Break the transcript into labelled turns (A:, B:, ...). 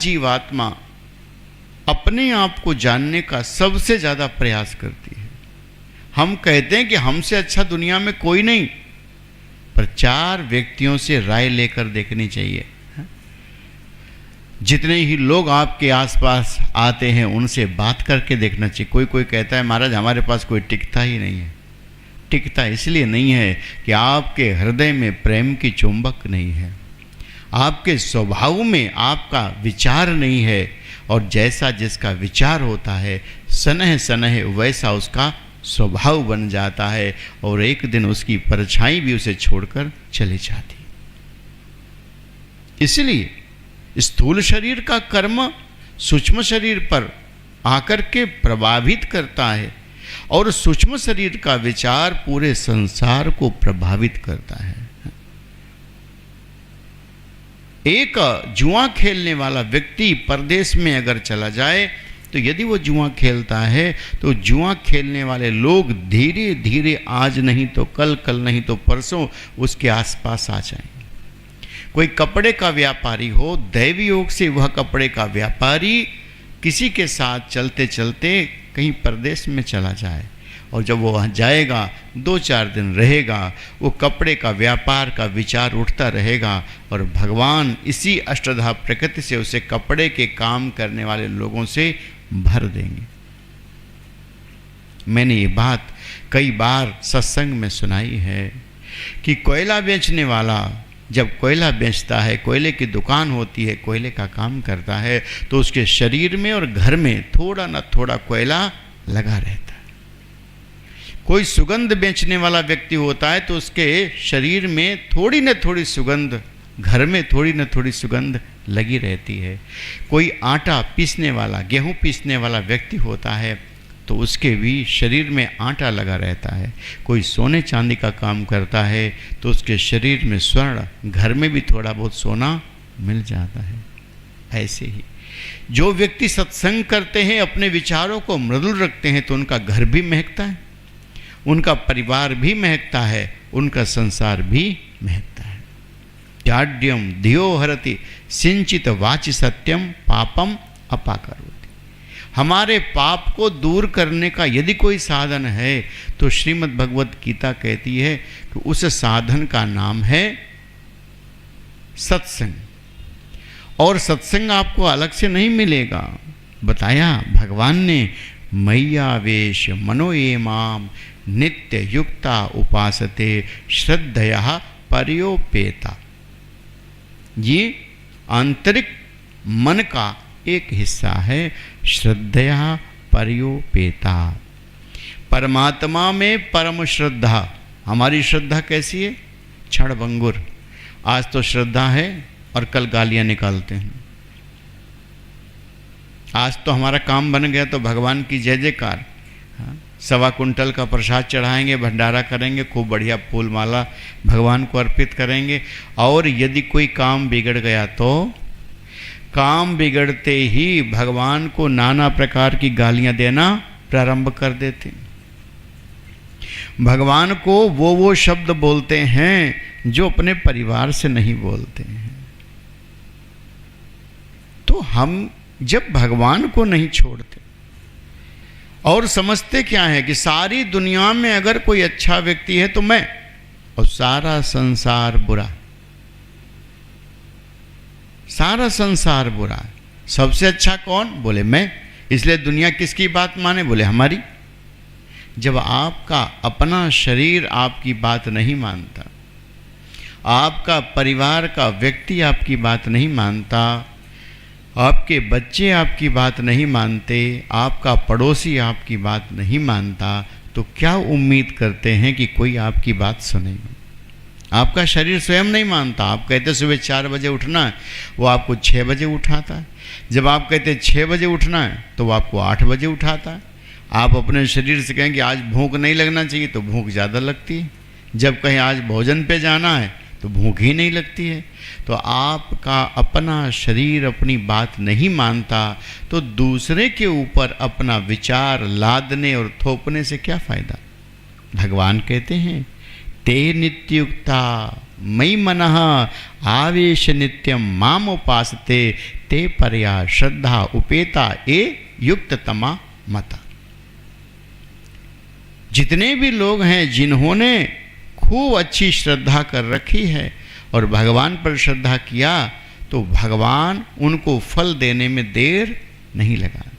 A: जीवात्मा अपने आप को जानने का सबसे ज़्यादा प्रयास करती है। हम कहते हैं कि हमसे अच्छा दुनिया में कोई नहीं, पर 4 व्यक्तियों से राय लेकर देखनी चाहिए। जितने ही लोग आपके आसपास आते हैं उनसे बात करके देखना चाहिए। कोई कोई कहता है महाराज हमारे पास कोई टिकता ही नहीं है। टिकता इसलिए नहीं है कि आपके हृदय में प्रेम की चुंबक नहीं है, आपके स्वभाव में आपका विचार नहीं है, और जैसा जिसका विचार होता है सनह सनह वैसा उसका स्वभाव बन जाता है, और एक दिन उसकी परछाई भी उसे छोड़कर चली जाती। इसलिए स्थूल शरीर का कर्म सूक्ष्म शरीर पर आकर के प्रभावित करता है, और सूक्ष्म शरीर का विचार पूरे संसार को प्रभावित करता है। एक जुआ खेलने वाला व्यक्ति परदेश में अगर चला जाए तो यदि वो जुआ खेलता है तो जुआ खेलने वाले लोग धीरे धीरे आज नहीं तो कल, कल नहीं तो परसों उसके आसपास आ जाएंगे। कोई कपड़े का व्यापारी हो, दैवी योग से वह कपड़े का व्यापारी किसी के साथ चलते चलते कहीं परदेश में चला जाए, और जब वो वहाँ जाएगा 2-4 दिन रहेगा, वो कपड़े का व्यापार का विचार उठता रहेगा, और भगवान इसी अष्टधा प्रकृति से उसे कपड़े के काम करने वाले लोगों से भर देंगे। मैंने ये बात कई बार सत्संग में सुनाई है कि कोयला बेचने वाला जब कोयला बेचता है, कोयले की दुकान होती है, कोयले का काम करता है, तो उसके शरीर में और घर में थोड़ा न थोड़ा कोयला लगा रहता है। कोई सुगंध बेचने वाला व्यक्ति होता है तो उसके शरीर में थोड़ी न थोड़ी सुगंध, घर में थोड़ी न थोड़ी सुगंध लगी रहती है। कोई आटा पीसने वाला, गेहूं पीसने वाला व्यक्ति होता है तो उसके भी शरीर में आटा लगा रहता है। कोई सोने चांदी का काम करता है तो उसके शरीर में स्वर्ण, घर में भी थोड़ा बहुत सोना मिल जाता है। ऐसे ही जो व्यक्ति सत्संग करते हैं, अपने विचारों को मृदुल रखते हैं, तो उनका घर भी महकता है, उनका परिवार भी महकता है, उनका संसार भी महकता है। जाड्यम धियो हरति सिंचित वाचि सत्यम पापम अपाकरोति। हमारे पाप को दूर करने का यदि कोई साधन है तो श्रीमद् भगवत गीता कहती है कि उस साधन का नाम है सत्संग। और सत्संग आपको अलग से नहीं मिलेगा। बताया भगवान ने, मय्यावेश मनो ये माम नित्य युक्ता उपासते श्रद्धया पर्योपेता। ये आंतरिक मन का एक हिस्सा है, श्रद्धया पर्योपेता। परमात्मा में परम श्रद्धा। हमारी श्रद्धा कैसी है? क्षणभंगुर। आज तो श्रद्धा है और कल गालियां निकालते हैं। आज तो हमारा काम बन गया तो भगवान की जय जयकार, 1.25 कुंटल का प्रसाद चढ़ाएंगे, भंडारा करेंगे, खूब बढ़िया फूल माला भगवान को अर्पित करेंगे। और यदि कोई काम बिगड़ गया तो काम बिगड़ते ही भगवान को नाना प्रकार की गालियां देना प्रारंभ कर देते। भगवान को वो शब्द बोलते हैं जो अपने परिवार से नहीं बोलते हैं। तो हम जब भगवान को नहीं छोड़ते और समझते क्या है कि सारी दुनिया में अगर कोई अच्छा व्यक्ति है तो मैं, और सारा संसार बुरा, सारा संसार बुरा है। सबसे अच्छा कौन? बोले मैं। इसलिए दुनिया किसकी बात माने? बोले हमारी। जब आपका अपना शरीर आपकी बात नहीं मानता, आपका परिवार का व्यक्ति आपकी बात नहीं मानता, आपके बच्चे आपकी बात नहीं मानते, आपका पड़ोसी आपकी बात नहीं मानता, तो क्या उम्मीद करते हैं कि कोई आपकी बात सुनेगा? आपका शरीर स्वयं नहीं मानता। आप कहते सुबह 4 बजे उठना है, वो आपको 6 बजे उठाता है। जब आप कहते 6 बजे उठना है तो वो आपको 8 बजे उठाता है। आप अपने शरीर से कहें कि आज भूख नहीं लगना चाहिए तो भूख ज़्यादा लगती है। जब कहें आज भोजन पे जाना है तो भूख ही नहीं लगती है। तो आपका अपना शरीर अपनी बात नहीं मानता तो दूसरे के ऊपर अपना विचार लादने और थोपने से क्या फ़ायदा? भगवान कहते हैं, ते नित्युक्ता मयि मनः आवेश नित्यम माम उपासते ते परया श्रद्धा उपेता ए युक्त तमा मता। जितने भी लोग हैं जिन्होंने खूब अच्छी श्रद्धा कर रखी है और भगवान पर श्रद्धा किया, तो भगवान उनको फल देने में देर नहीं लगा।